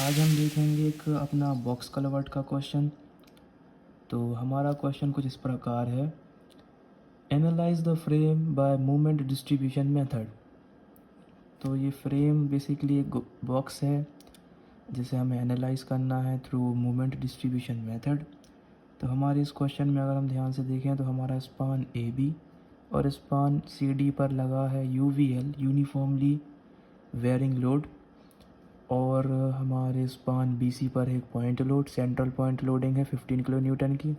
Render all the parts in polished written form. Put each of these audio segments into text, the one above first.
आज हम देखेंगे एक अपना बॉक्स कलवर्ट का क्वेश्चन। तो हमारा क्वेश्चन कुछ इस प्रकार है, analyse the frame by moment distribution method. तो ये फ्रेम बेसिकली एक बॉक्स है जिसे हमें एनालाइज करना है थ्रू मोमेंट डिस्ट्रीब्यूशन मेथड। तो हमारे इस क्वेश्चन में अगर हम ध्यान से देखें तो हमारा स्पान ए बी और स्पान सी डी पर लगा है you V L uniformly varying load, और हमारे स्पान बीसी पर एक point load central point loading है 15 किलो न्यूटन की,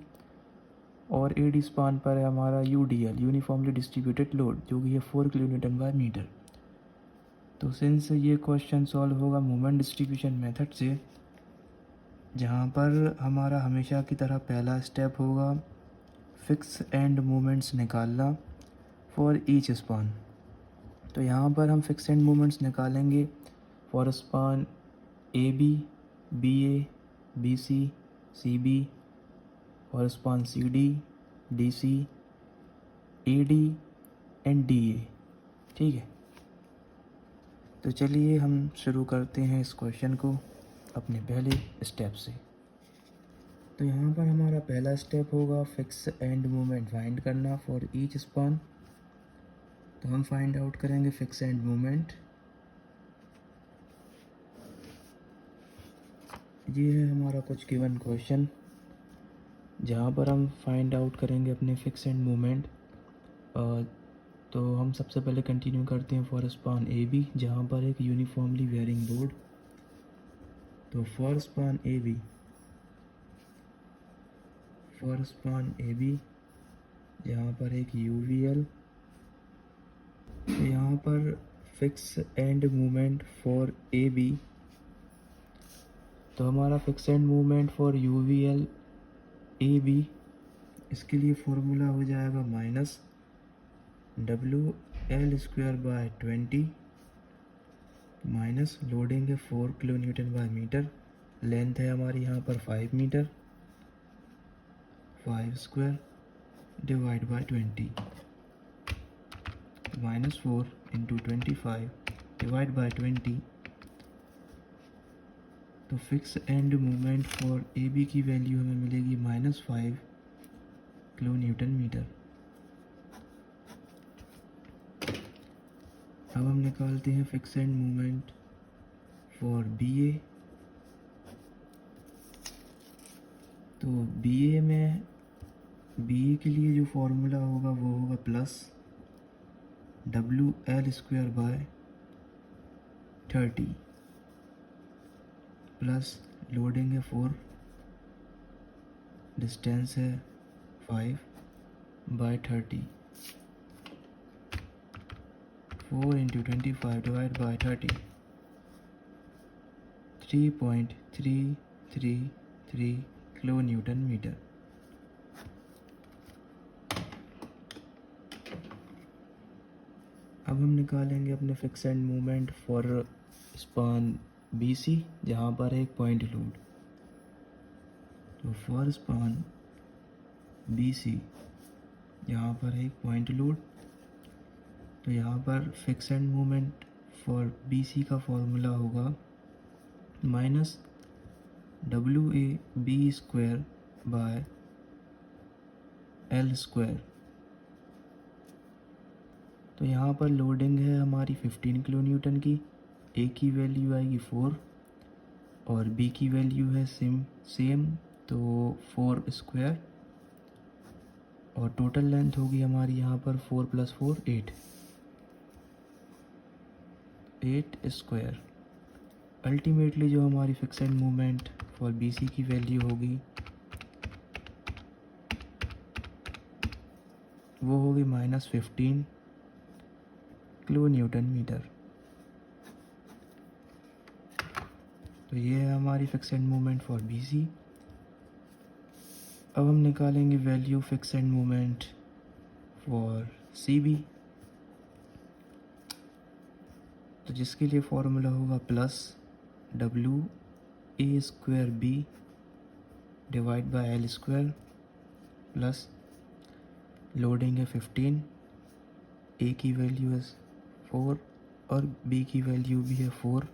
और एडी स्पान पर है हमारा यूडीएल यूनिफॉर्मली डिस्ट्रीब्यूटेड लोड जो कि है 4 किलो न्यूटन बाय मीटर। तो सिंस ये क्वेश्चन सॉल्व होगा मोमेंट डिस्ट्रीब्यूशन मेथड से, जहाँ पर हमारा हमेशा की तरह पहला स्टेप होगा फिक्स एंड मोमेंट्स निकालना फॉर ईच स्पान। तो यहाँ पर हम फिक्स एंड मोमेंट्स निकालेंगे for span A B, B A, B C, C B, और span C D, D C, A D and D A. ठीक है, तो चलिए हम शुरू करते हैं इस क्वेश्चन को अपने पहले स्टेप से। तो यहाँ पर हमारा पहला स्टेप होगा फिक्स एंड मोमेंट फाइंड करना फॉर ईच स्पान। तो हम फाइंड आउट करेंगे फिक्स एंड मोमेंट। ये है हमारा कुछ गिवन क्वेश्चन जहाँ पर हम फाइंड आउट करेंगे अपने फिक्स एंड मोमेंट। तो हम सबसे पहले कंटिन्यू करते हैं फॉर स्पान ए बी, जहाँ पर एक यूनिफॉर्मली वेयरिंग लोड। तो फॉर स्पान ए बी यहाँ पर एक यू वी एल। तो यहाँ पर fix end movement for A B, तो हमारा fix end movement for U V L A B, इसके लिए फॉर्मूला हो जाएगा minus W L square by 20 minus loading है 4 kilo newton by metre, length है हमारी यहाँ पर 5 metre, 5 square divide by 20 minus 4 into 25 divide by 20। तो fix end movement for A B की वैल्यू हमें मिलेगी -5 किलो न्यूटन मीटर। अब हम निकालते हैं fix end movement for B A. तो बी ए में बी ए के लिए जो फॉर्मूला होगा वो होगा plus W L square by 30 plus loading है 4, डिस्टेंस है 5 by 30, 4 into 25 divide by 30, 3.333 kilo newton metre. अब हम निकालेंगे अपने fix end movement for span B C, जहाँ पर एक पॉइंट लोड। तो फॉर स्पान बी सी यहाँ पर एक पॉइंट लोड, तो यहाँ पर fix end movement for B C का फॉर्मूला होगा minus W A B square by L square. तो यहाँ पर लोडिंग है हमारी 15 किलो न्यूटन की, ए की वैल्यू आएगी 4 और बी की वैल्यू है सेम तो 4 स्क्वायर, और टोटल लेंथ होगी हमारी यहाँ पर 4 + 4 8 स्क्वायर। अल्टीमेटली जो हमारी fix end movement for B C की वैल्यू होगी वो होगी -15 किलो न्यूटन मीटर। तो ये है हमारी fix end movement for B C. अब हम निकालेंगे value fix end movement for C B, तो जिसके लिए फॉर्मूला होगा plus W A square B divide by L square plus loading है 15, ए की वैल्यू है 4 और बी की वैल्यू भी है 4,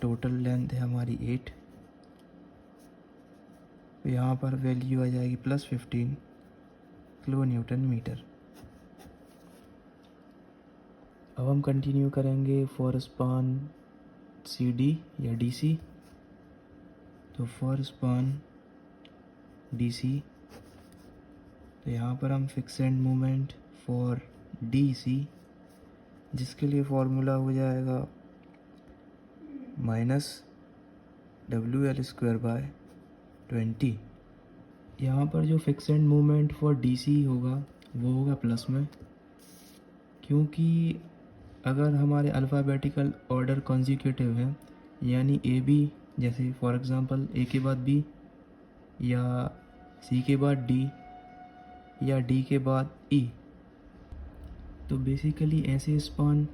टोटल लेंथ है हमारी 8, तो यहाँ पर वैल्यू आ जाएगी +15 किलो न्यूटन मीटर। अब हम कंटिन्यू करेंगे फॉर स्पान CD या DC। तो फॉर स्पान DC, तो यहाँ पर हम fix end moment for DC, जिसके लिए फॉर्मूला हो जाएगा -WL²/20। यहाँ पर जो fix end moment for DC होगा वो होगा प्लस में, क्योंकि अगर हमारे अल्फ़ाबेटिकल ऑर्डर कॉन्जिक्यूटिव है, यानी AB, जैसे फॉर एग्ज़ाम्पल A के बाद B, या C के बाद D, या D के बाद E, तो बेसिकली ऐसे स्पान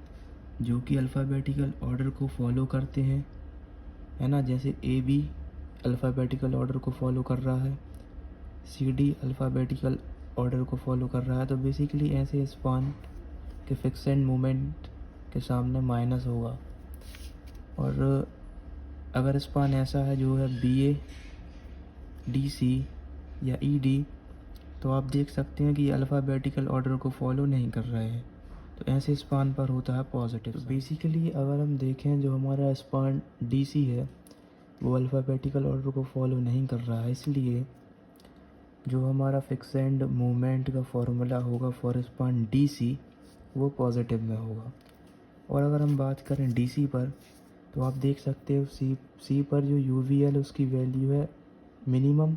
जो कि अल्फ़ाबेटिकल ऑर्डर को फॉलो करते हैं, है ना, जैसे AB अल्फ़ाबेटिकल ऑर्डर को फॉलो कर रहा है, CD अल्फ़ाबेटिकल ऑर्डर को फॉलो कर रहा है, तो बेसिकली ऐसे स्पान के फिक्स एंड मोमेंट के सामने माइनस होगा। और अगर स्पान ऐसा है जो है BA, DC या ED, तो आप देख सकते हैं कि ये अल्फ़ाबेटिकल ऑर्डर को फॉलो नहीं कर रहे हैं, तो ऐसे स्पान पर होता है पॉजिटिव। तो बेसिकली अगर हम देखें जो हमारा स्पान DC है वो अल्फ़ाबेटिकल ऑर्डर को फॉलो नहीं कर रहा है, इसलिए जो हमारा फिक्स एंड मूवमेंट का फॉर्मूला होगा फॉर स्पान DC वो पॉजिटिव में होगा। और अगर हम बात करें DC पर, तो आप देख सकते हो C पर जो UVL उसकी वैल्यू है मिनिमम,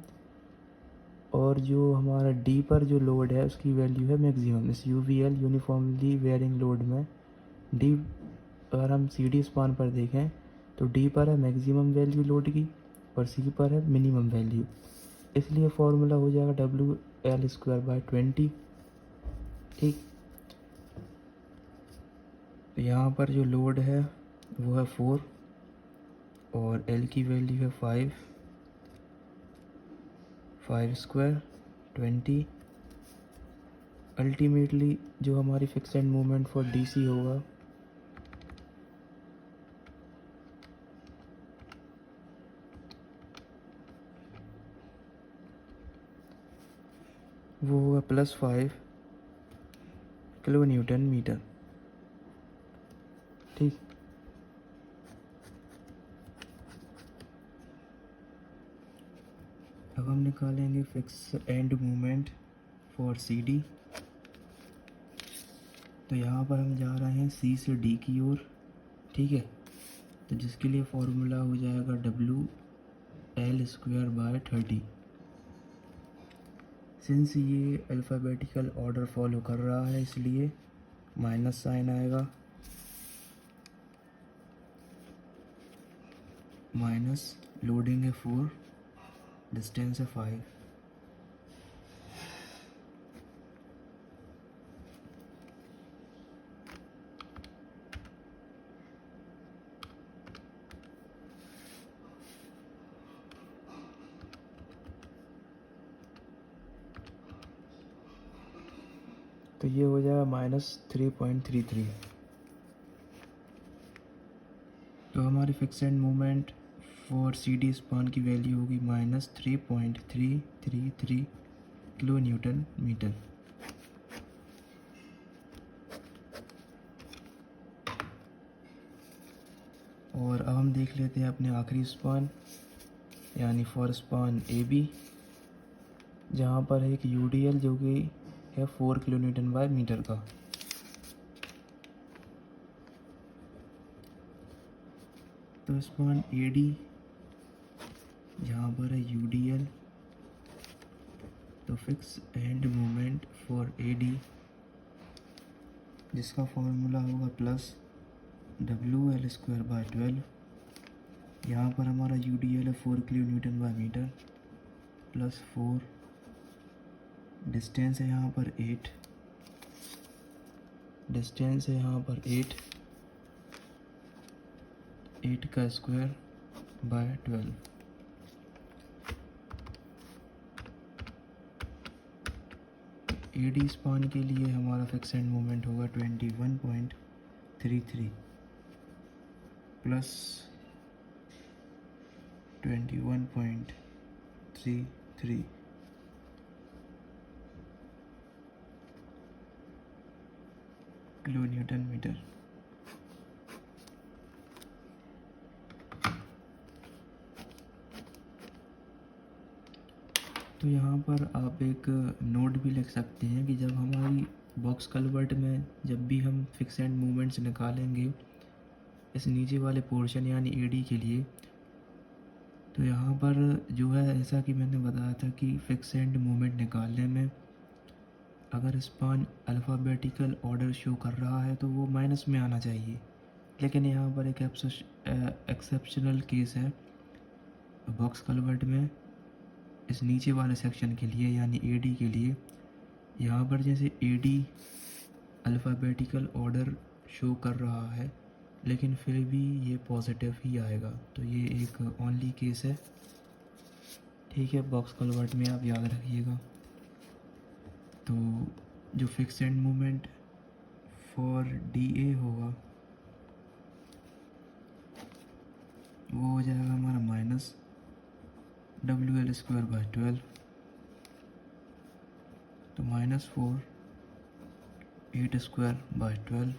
और जो हमारा D पर जो लोड है उसकी वैल्यू है मैक्सिमम। इस UVL यूनिफॉर्मली वेयरिंग लोड में D, अगर हम CD स्पान पर देखें तो D पर है मैक्सिमम वैल्यू लोड की और C पर है मिनिमम वैल्यू, इसलिए फॉर्मूला हो जाएगा WL²/20। ठीक, तो यहाँ पर जो लोड है वो है 4 और L की वैल्यू है 5² 20। अल्टीमेटली जो हमारी fix end movement for DC होगा वो होगा +5 किलो न्यूटन मीटर। ठीक, अब हम निकालेंगे fix end movement for CD। तो यहाँ पर हम जा रहे हैं C से D की ओर, ठीक है, तो जिसके लिए फॉर्मूला हो जाएगा WL²/30। सिंस ये अल्फ़ाबेटिकल ऑर्डर फॉलो कर रहा है इसलिए माइनस साइन आएगा, माइनस लोडिंग है 4, डिस्टेंस है 5। तो ये हो जाएगा -3.33। तो हमारी fix end movement for CD span की वैल्यू होगी -3.333 किलो न्यूटन मीटर। और अब हम देख लेते हैं अपने आखिरी स्पान यानी फॉर स्पान AB, जहाँ पर एक UDL जो कि है 4 किलो न्यूटन बाय मीटर का। तो स्पान AD जहाँ पर है UDL, तो fix end moment for AD जिसका फॉर्मूला होगा +WL²/12। यहाँ पर हमारा UDL है 4 kilo newton by metre +4, distance है यहाँ पर 8, डिस्टेंस है यहाँ पर 8 का स्क्वायर बाय 12। AD स्पान के लिए हमारा फिक्स एंड मोमेंट होगा 21.33 प्लस 21.33 किलो न्यूटन मीटर। तो यहाँ पर आप एक नोट भी लिख सकते हैं कि जब हमारी बॉक्स कलवर्ट में जब भी हम फिक्स एंड मूवमेंट्स निकालेंगे इस नीचे वाले पोर्शन यानी एडी के लिए, तो यहाँ पर जो है ऐसा कि मैंने बताया था कि फिक्स एंड मूवमेंट निकालने में अगर स्पान अल्फ़ाबेटिकल ऑर्डर शो कर रहा है तो वो माइनस में आना चाहिए, लेकिन यहाँ पर एक एक्सेप्शनल केस है बॉक्स कलवर्ट में इस नीचे वाले सेक्शन के लिए यानी एडी के लिए। यहाँ पर जैसे एडी अल्फ़ाबेटिकल ऑर्डर शो कर रहा है लेकिन फिर भी ये पॉजिटिव ही आएगा, तो ये एक ओनली केस है। ठीक है, बॉक्स कलवर्ट में आप याद रखिएगा। तो जो fix end movement for D A होगा वो हो जाएगा हमारा माइनस WL²/12, तो -4 8²/12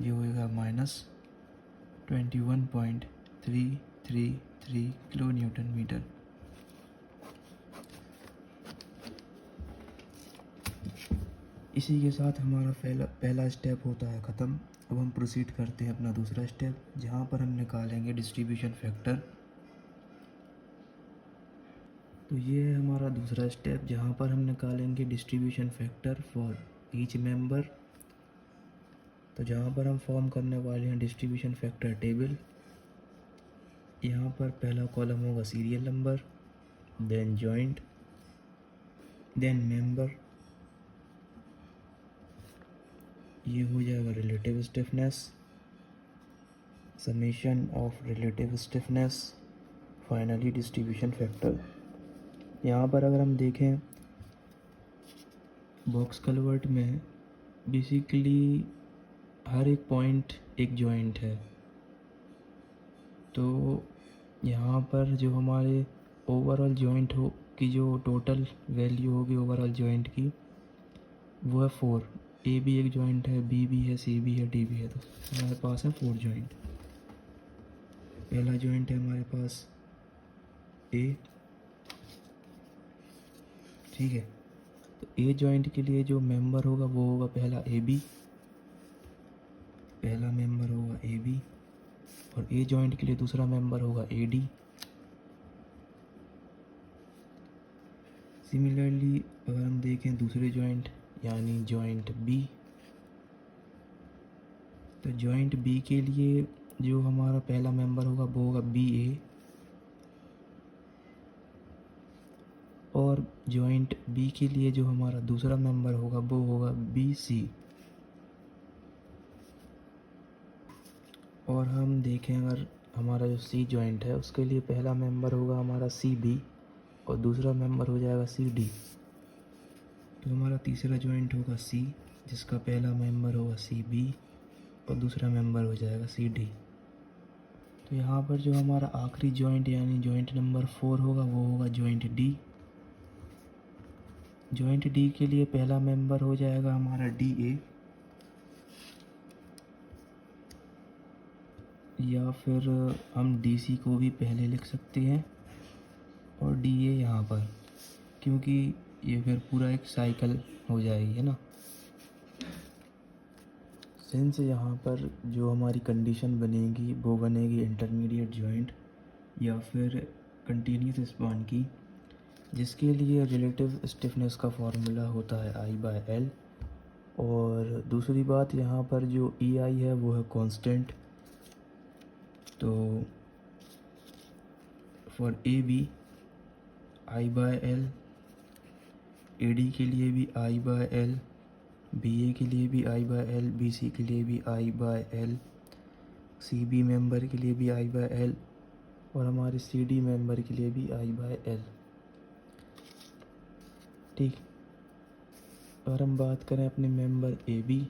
ये होएगा -21.333 किलो न्यूटन मीटर। इसी के साथ हमारा पहला स्टेप होता है ख़त्म। अब हम प्रोसीड करते हैं अपना दूसरा स्टेप, जहाँ पर हम निकालेंगे डिस्ट्रीब्यूशन फैक्टर। तो ये है हमारा दूसरा स्टेप जहाँ पर हम निकालेंगे distribution factor for each member. तो जहाँ पर हम फॉर्म करने वाले हैं डिस्ट्रीब्यूशन फैक्टर टेबल। यहाँ पर पहला कॉलम होगा serial number, then joint, then member, ये हो जाएगा relative stiffness, summation of relative stiffness, finally distribution factor. यहाँ पर अगर हम देखें बॉक्स कलवर्ट में बेसिकली हर एक पॉइंट एक जॉइंट है, तो यहाँ पर जो हमारे ओवरऑल जॉइंट हो की जो टोटल वैल्यू होगी ओवरऑल जॉइंट की वो है 4। ए भी एक जॉइंट है, बी भी है, सी भी है, डी भी है, तो हमारे पास है 4 जॉइंट। पहला जॉइंट है हमारे पास ए, ठीक है। तो ए जॉइंट के लिए जो मेंबर होगा वो होगा पहला ए बी, पहला मेंबर होगा ए बी, और ए जॉइंट के लिए दूसरा मेंबर होगा ए डी। सिमिलरली अगर हम देखें दूसरे जॉइंट यानी जॉइंट बी, तो जॉइंट बी के लिए जो हमारा पहला मेंबर होगा वो होगा बी ए, और जॉइंट बी के लिए जो हमारा दूसरा मेंबर होगा वो होगा बी सी। और हम देखें अगर हमारा जो सी जॉइंट है उसके लिए पहला मेंबर होगा हमारा सी बी और दूसरा मेंबर हो जाएगा सी डी। तो हमारा तीसरा जॉइंट होगा सी, जिसका पहला मेंबर होगा सी बी और दूसरा मेंबर हो जाएगा सी डी। तो यहाँ पर जो हमारा आखिरी जॉइंट यानी जॉइंट नंबर 4 होगा वो होगा जॉइंट डी। जॉइंट डी के लिए पहला मेंबर हो जाएगा हमारा डी ए, या फिर हम डी सी को भी पहले लिख सकते हैं और डी ए यहाँ पर, क्योंकि ये फिर पूरा एक साइकिल हो जाएगी, है ना। सिंस यहाँ पर जो हमारी कंडीशन बनेगी वो बनेगी इंटरमीडिएट जॉइंट या फिर कंटिन्यूस स्पान की, जिसके लिए रिलेटिव स्टिफनेस का फॉर्मूला होता है I/L। और दूसरी बात यहाँ पर जो EI है वो है कांस्टेंट। तो फॉर AB I/L, AD के लिए भी I/L, BA के लिए भी I/L, BC के लिए भी I/L, CB मेंबर के लिए भी I/L और हमारे CD मेंबर के लिए भी I/L। ठीक, और हम बात करें अपने मेंबर AB,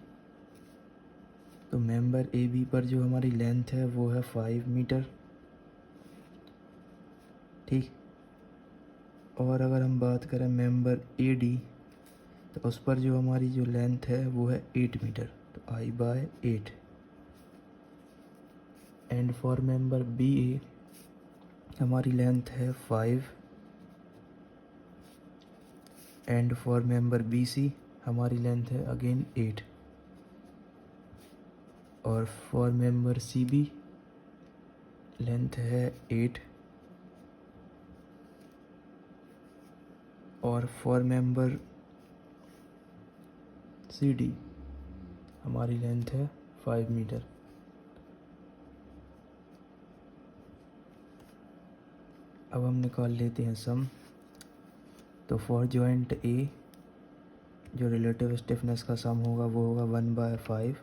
तो मेंबर AB पर जो हमारी लेंथ है वो है 5 मीटर, ठीक। और अगर हम बात करें मेंबर ए डी, तो उस पर जो हमारी जो लेंथ है वो है 8 मीटर, तो I/8। And for member B A हमारी लेंथ है 5। And for member B C हमारी लेंथ है अगेन 8। और for member C B length है 8। और फॉर मेंबर सी डी हमारी लेंथ है 5 मीटर। अब हम निकाल लेते हैं सम। तो फॉर जॉइंट ए जो रिलेटिव स्टिफनेस का सम होगा वो होगा 1/5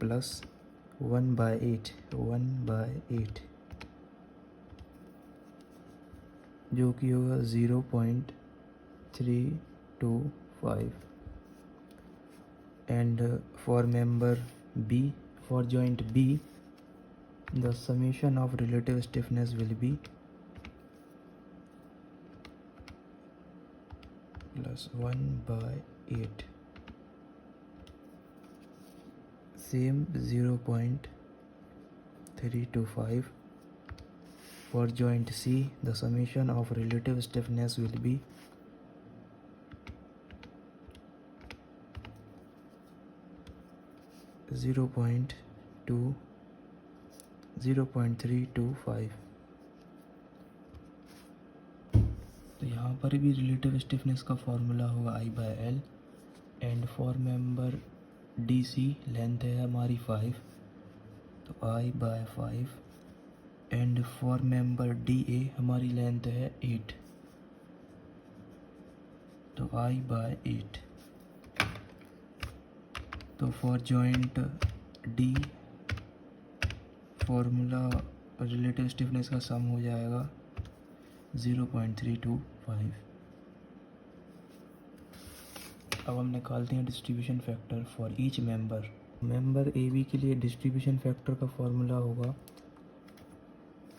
प्लस 1/8 जो कि होगा 0.325। And for member B, for joint B the summation of relative stiffness will be plus 1/8, same 0.325. For joint C the summation of relative stiffness will be 0.325। तो यहाँ पर भी रिलेटिव स्टिफनेस का फॉर्मूला होगा I/L। And for member D C length है हमारी 5, तो I/5। And for member D A हमारी लेंथ है 8, तो I/8। तो for joint D formula relative stiffness का सम हो जाएगा 0.325। अब हम निकालते हैं distribution factor for each member. Member A B के लिए डिस्ट्रीब्यूशन फैक्टर का फॉर्मूला होगा,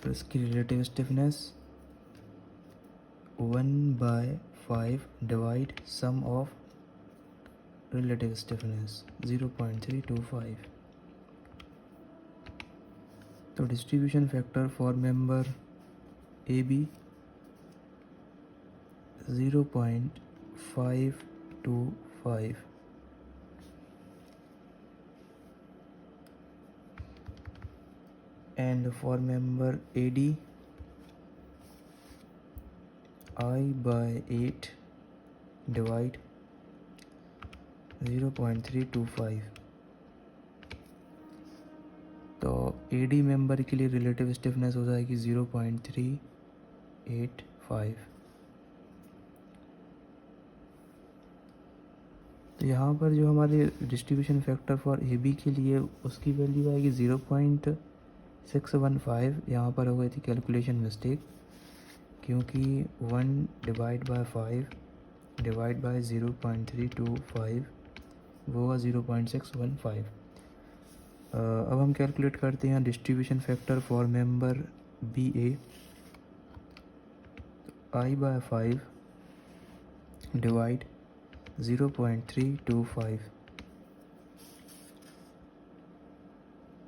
तो इसकी relative stiffness 1/5 divide sum of relative stiffness 0.325। तो distribution factor for member A B 0.525। And for member A D I/8 divide 0.325। तो A D member के लिए रिलेटिव स्टिफनेस हो जाएगी 0.385। तो यहाँ पर जो हमारे distribution factor for A B के लिए उसकी वैल्यू आएगी 0.615। यहाँ पर हो गई थी कैलकुलेशन मिस्टेक, क्योंकि 1/5 डिवाइड बाय 0.325 वो होगा 0.615। अब हम कैलकुलेट करते हैं distribution factor for member B A. I/5 divide 0.325,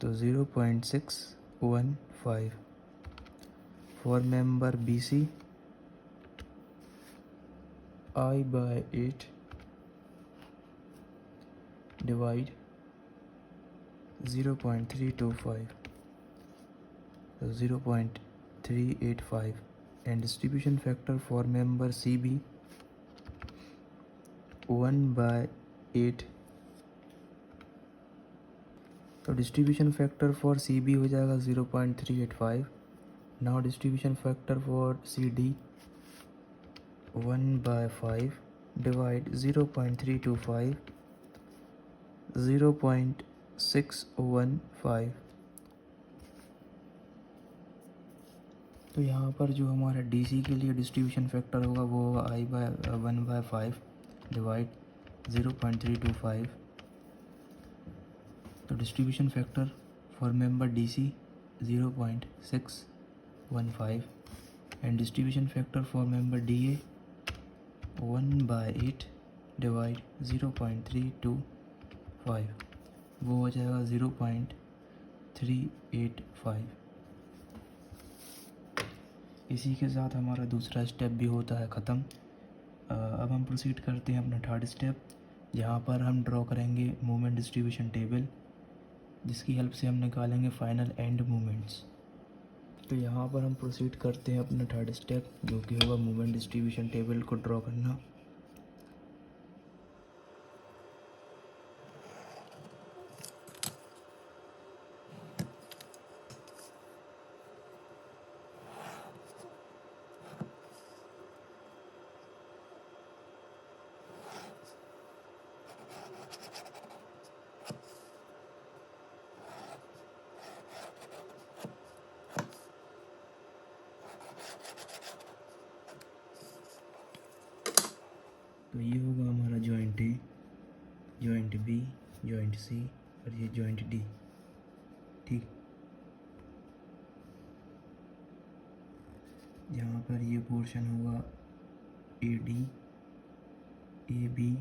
तो 0.615। For member B C I/8 divide 0.325, तो 0.385। And distribution factor for member C B 1/8। तो distribution factor for C B हो जाएगा 0.385। Now distribution factor for C D 1/5 divide 0.325, 0.615। तो यहाँ पर जो हमारा डी सी के लिए डिस्ट्रीब्यूशन फैक्टर होगा वो होगा I/1/5 डिवाइड 0.325। तो distribution factor for member D C 0.615 and distribution factor for member DA 1/8 divide 0.325, वो हो जाएगा 0.385। इसी के साथ हमारा दूसरा स्टेप भी होता है ख़त्म। अब हम प्रोसीड करते हैं अपना थर्ड स्टेप, जहाँ पर हम ड्रॉ करेंगे मोमेंट डिस्ट्रीब्यूशन टेबल, जिसकी हेल्प से हम निकालेंगे फाइनल एंड मोमेंट्स। तो यहाँ पर हम प्रोसीड करते हैं अपना थर्ड स्टेप, जो कि होगा मोमेंट डिस्ट्रीब्यूशन टेबल को ड्रॉ करना। तो ये होगा हमारा जॉइंट ए, जॉइंट बी, जॉइंट सी और ये जॉइंट डी। ठीक, यहाँ पर ये पोर्शन होगा ए डी, ए बी,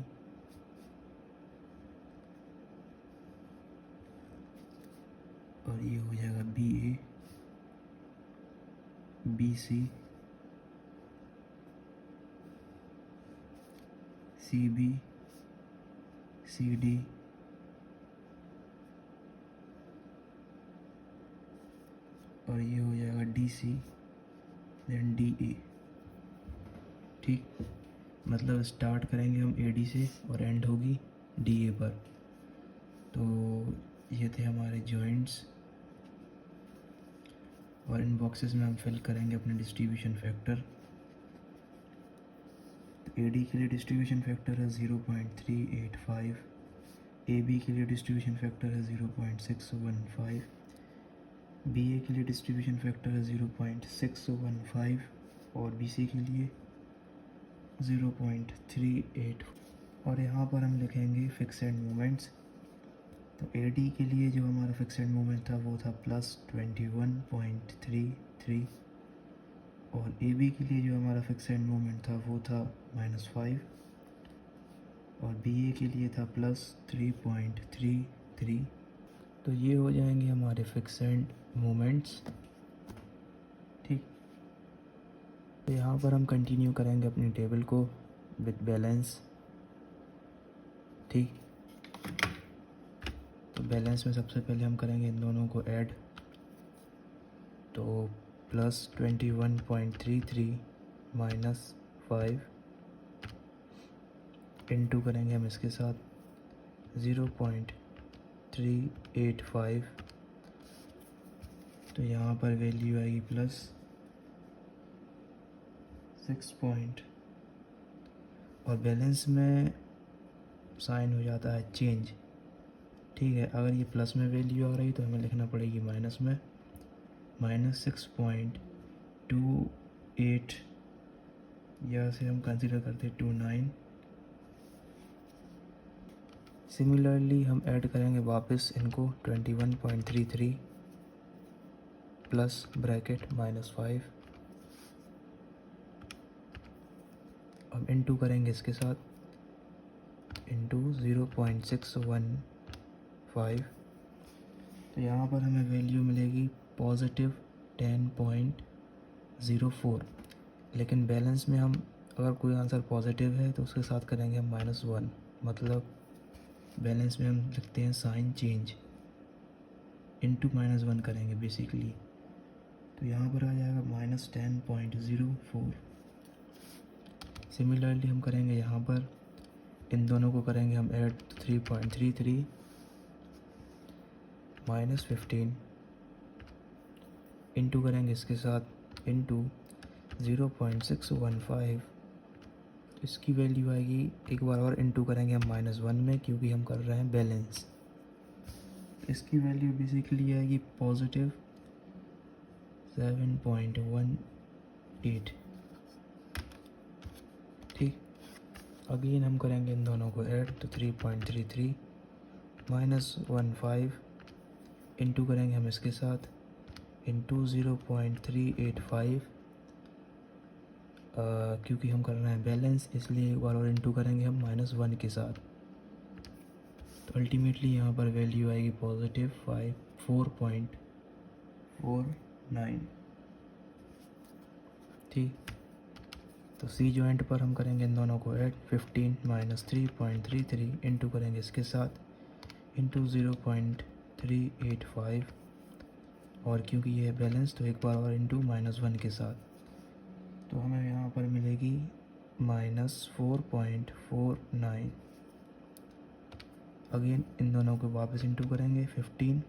और ये हो जाएगा B A, B C, C B, C D, और ये हो जाएगा D C, then D A. ठीक, मतलब स्टार्ट करेंगे हम ए डी से और एंड होगी डी ए पर। तो ये थे हमारे जॉइंट्स, और इन बॉक्सेस में हम फिल करेंगे अपने डिस्ट्रीब्यूशन फैक्टर। ए डी के लिए डिस्ट्रीब्यूशन फैक्टर है 0.385, ए बी के लिए डिस्ट्रीब्यूशन फैक्टर है 0.615, बी ए के लिए डिस्ट्रीब्यूशन फैक्टर है 0.615 और बी सी के लिए 0.38। और यहाँ पर हम लिखेंगे फिक्सेड मोमेंट्स। तो ए डी के लिए जो हमारा फिक्सेड मोमेंट था वो था +21.33, और ए बी के लिए जो हमारा फिक्सेड मोमेंट था वो था -5, और बी ए के लिए था +3.33। तो ये हो जाएंगे हमारे फिक्सेड मोमेंट्स। ठीक, तो यहाँ पर हम कंटिन्यू करेंगे अपनी टेबल को विथ बैलेंस। ठीक, तो बैलेंस में सबसे पहले हम करेंगे इन दोनों को ऐड। तो +21.33 -5 इंटू करेंगे हम इसके साथ 0.385। तो यहाँ पर वैल्यू आएगी +6 और बैलेंस में साइन हो जाता है चेंज। ठीक है, अगर ये प्लस में वैल्यू आ रही तो हमें लिखना पड़ेगी माइनस में, -6.28, या से हम कंसीडर करते हैं 29। सिमिलरली हम ऐड करेंगे वापस इनको 21.33 प्लस ब्रैकेट -5, अब इनटू करेंगे इसके साथ इंटू 0.615। तो यहाँ पर हमें वैल्यू मिलेगी +10.04। लेकिन बैलेंस में हम अगर कोई आंसर पॉजिटिव है तो उसके साथ करेंगे हम -1, मतलब बैलेंस में हम लिखते हैं साइन चेंज, इंटू -1 करेंगे बेसिकली। तो यहाँ पर आ जाएगा -10.04। सिमिलरली हम करेंगे यहाँ पर, इन दोनों को करेंगे हम ऐड 3.33 -15 इंटू करेंगे इसके साथ इंटू 0.615। इसकी वैल्यू आएगी, एक बार और इंटू करेंगे हम -1 में, क्योंकि हम कर रहे हैं बैलेंस। इसकी वैल्यू बेसिकली आएगी +7.18। ठीक, अगेन हम करेंगे इन दोनों को ऐड, तो 3.33 -15 इंटू करेंगे हम इसके साथ इंटू 0.385, क्योंकि हम कर रहे हैं बैलेंस इसलिए एक बार और इंटू करेंगे हम -1 के साथ। तो अल्टीमेटली यहाँ पर वैल्यू आएगी पॉजिटिव 4.49। ठीक, तो सी जॉइंट पर हम करेंगे इन दोनों को ऐड। 15 - 3.33 इंटू करेंगे इसके साथ इंटू 0.385, और क्योंकि ये है बैलेंस तो एक बार और इंटू -1 के साथ। तो हमें यहाँ पर मिलेगी -4.49। अगेन इन दोनों को वापस इंटू करेंगे 15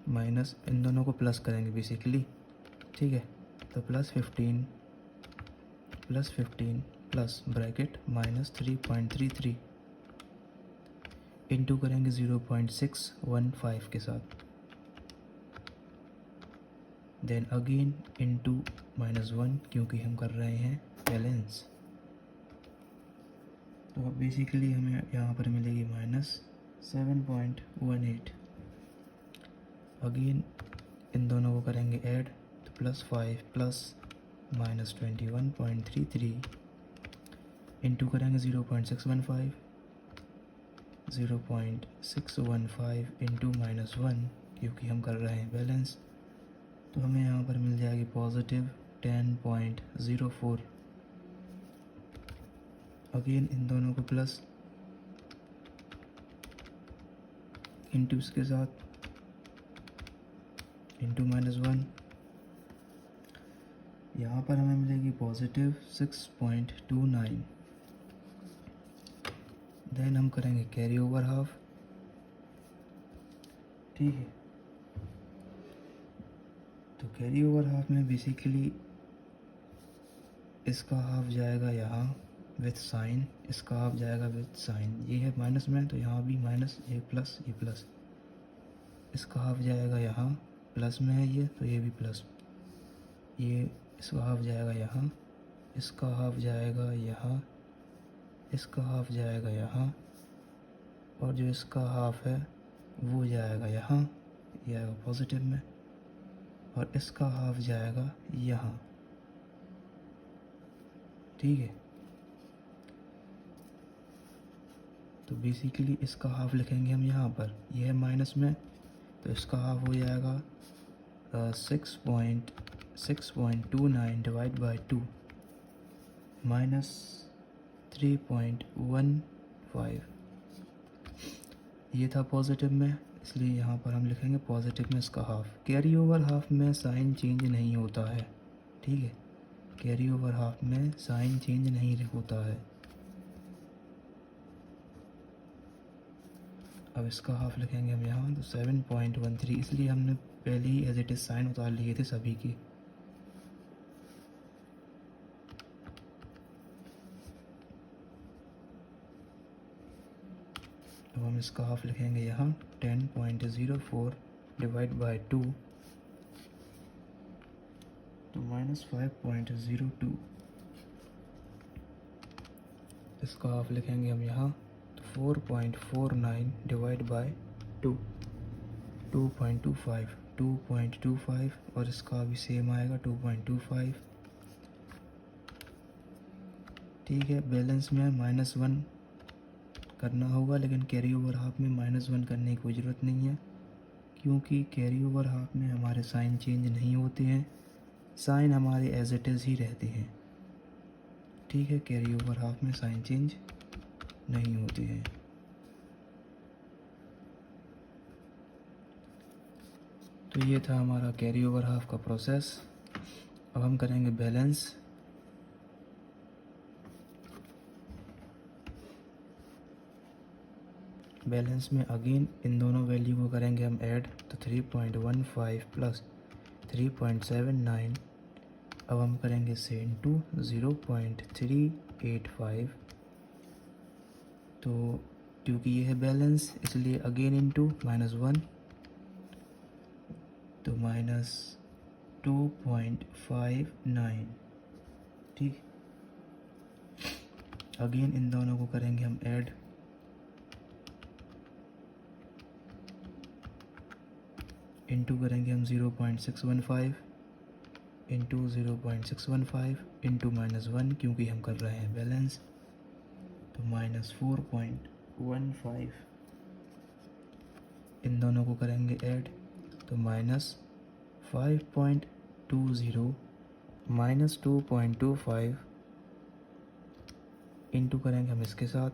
माइनस इन दोनों को प्लस करेंगे बेसिकली। ठीक है, तो +15 प्लस ब्रैकेट -3.33 इंटू करेंगे 0.615 के साथ, देन अगेन इंटू -1 क्योंकि हम कर रहे हैं बैलेंस। तो अब बेसिकली हमें यहाँ पर मिलेगी -7.18। अगेन इन दोनों को करेंगे ऐड, तो +5 प्लस -21.33 इंटू करेंगे 0.615 इंटू -1 क्योंकि हम कर रहे हैं बैलेंस। तो हमें यहाँ पर मिल जाएगी पॉजिटिव 10.04। अगेन इन दोनों को प्लस इंटू इसके साथ इंटू -1, यहाँ पर हमें मिलेगी पॉजिटिव 6.29। देन हम करेंगे कैरी ओवर हाफ। ठीक है, तो कैरी ओवर हाफ में बेसिकली इसका हाफ जाएगा यहाँ विथ साइन, इसका हाफ जाएगा विथ साइन। ये है माइनस में तो यहाँ भी माइनस, ये प्लस, ये प्लस। इसका हाफ जाएगा यहाँ, प्लस में है ये तो ये भी प्लस। ये इसका हाफ जाएगा यहाँ, इसका हाफ जाएगा यहाँ, इसका हाफ जाएगा यहाँ, और जो इसका हाफ है वो जाएगा यहाँ, ये आएगा पॉजिटिव में, और इसका हाफ जाएगा यहाँ। ठीक है, तो बेसिकली इसका हाफ लिखेंगे हम यहाँ पर, ये है माइनस में तो इसका हाफ हो जाएगा 6.29 डिवाइड बाई 2 -3.15। ये था पॉजिटिव में इसलिए यहाँ पर हम लिखेंगे पॉजिटिव में इसका हाफ। कैरी ओवर हाफ में साइन चेंज नहीं होता है। ठीक है, कैरी ओवर हाफ में साइन चेंज नहीं होता है। अब इसका हाफ लिखेंगे हम यहाँ, तो 7.13, इसलिए हमने पहले ही एज इट इज़ साइन उतार लिए थे सभी की। अब हम इसका हाफ लिखेंगे यहाँ 10.04 डिवाइड बाई 2 तो -5.02। इसका हाफ लिखेंगे हम यहाँ, तो 4.49 डिवाइड बाई 2 2.25 और इसका भी सेम आएगा 2.25। ठीक है, बैलेंस में -1 करना होगा, लेकिन कैरी ओवर हाफ में -1 करने की कोई ज़रूरत नहीं है क्योंकि कैरी ओवर हाफ में हमारे साइन चेंज नहीं होते हैं, साइन हमारे एज इट इज़ ही रहते हैं। ठीक है, कैरी ओवर हाफ में साइन चेंज नहीं होते हैं। तो ये था हमारा कैरी ओवर हाफ का प्रोसेस। अब हम करेंगे बैलेंस। बैलेंस में अगेन इन दोनों वैल्यू को करेंगे हम ऐड, तो 3.15 प्लस 3.79। अब हम करेंगे इसे इंटू 0.385। तो क्योंकि ये है बैलेंस इसलिए अगेन इंटू -1 तो -2.59। ठीक, अगेन इन दोनों को करेंगे हम ऐड, इंटू करेंगे हम 0.615 इंटू 0.615 इंटू -1 क्योंकि हम कर रहे हैं बैलेंस, तो -4.15 इन दोनों को करेंगे ऐड, तो -5.20 -2.25 इंटू करेंगे हम इसके साथ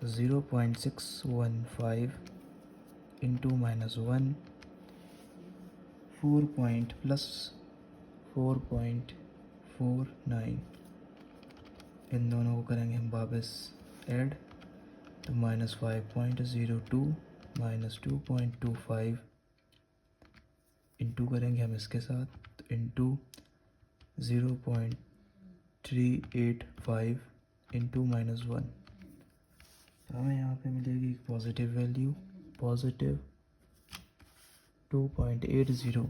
0.615 इंटू -1 4.49 इन दोनों को करेंगे हम वापस ऐड, तो -5.02 -2.25 इंटू करेंगे हम इसके साथ, तो इंटू 0.385 इंटू -1, तो हमें यहाँ पे मिलेगी पॉजिटिव वैल्यू, पॉजिटिव 2.80।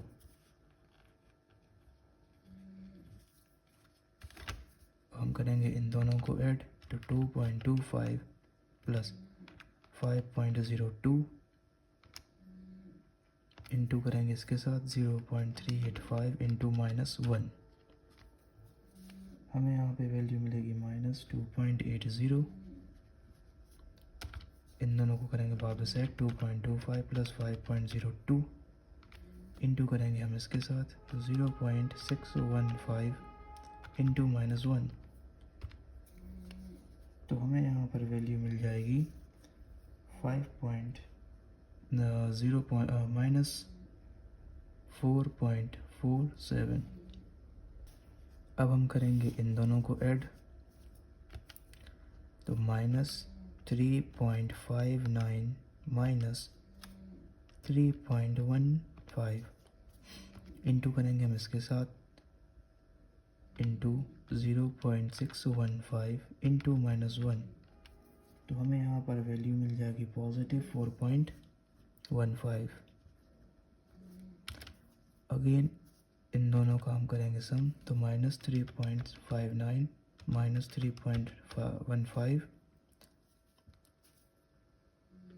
हम करेंगे इन दोनों को ऐड, तो 2.25 प्लस 5.02 इंटू करेंगे इसके साथ 0.385 इंटू -1, हमें यहाँ पे वैल्यू मिलेगी -2.80। इन दोनों को करेंगे वापस ऐड, 2.25 प्लस 5.02 इंटू करेंगे हम इसके साथ, तो 0.615 इंटू -1, तो हमें यहाँ पर वैल्यू मिल जाएगी -4.47। अब हम करेंगे इन दोनों को ऐड, तो -3.59 -3.15 इंटू करेंगे हम इसके साथ, इंटू 0.615 इंटू -1, तो हमें यहाँ पर वैल्यू मिल जाएगी पॉजिटिव 4.15। अगेन इन दोनों का हम करेंगे सम, तो -3.59 -3.15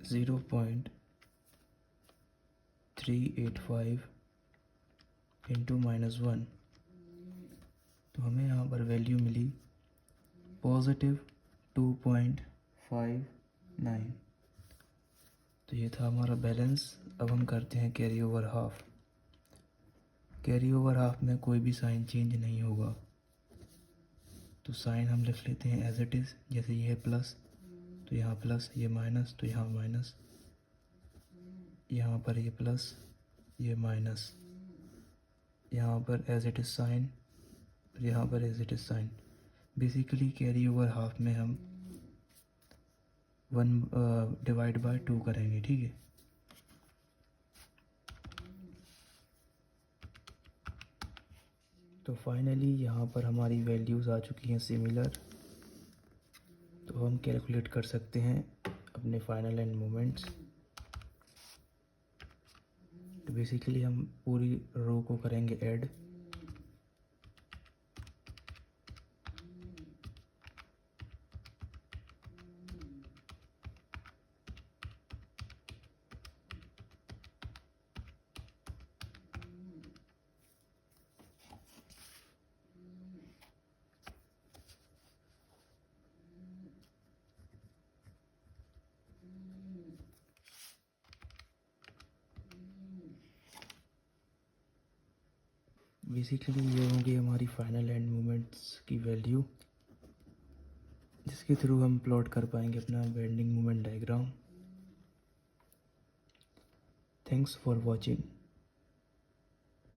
0.385 इंटू -1, तो हमें यहाँ पर वैल्यू मिली पॉजिटिव 2.59। तो ये था हमारा बैलेंस। अब हम करते हैं carry over half. Carry over half में कोई भी साइन चेंज नहीं होगा, तो साइन हम लिख लेते हैं एज इट इज़। जैसे ये है प्लस, तो यहाँ प्लस, ये माइनस, तो यहाँ माइनस, यहाँ पर ये प्लस, ये माइनस, यहाँ पर एज इट इज़ साइन, यहाँ पर as it is sign. Basically carry over half में हम 1 डिवाइड बाय 2 करेंगे, ठीक है। तो फाइनली यहाँ पर हमारी वैल्यूज़ आ चुकी हैं सिमिलर, तो हम कैलकुलेट कर सकते हैं अपने फाइनल एंड मोमेंट्स। तो बेसिकली हम पूरी रो को करेंगे ऐड, बेसिकली ये होंगी हमारी फाइनल एंड मोमेंट्स की वैल्यू, जिसके थ्रू हम प्लॉट कर पाएंगे अपना bending moment diagram. Thanks for watching.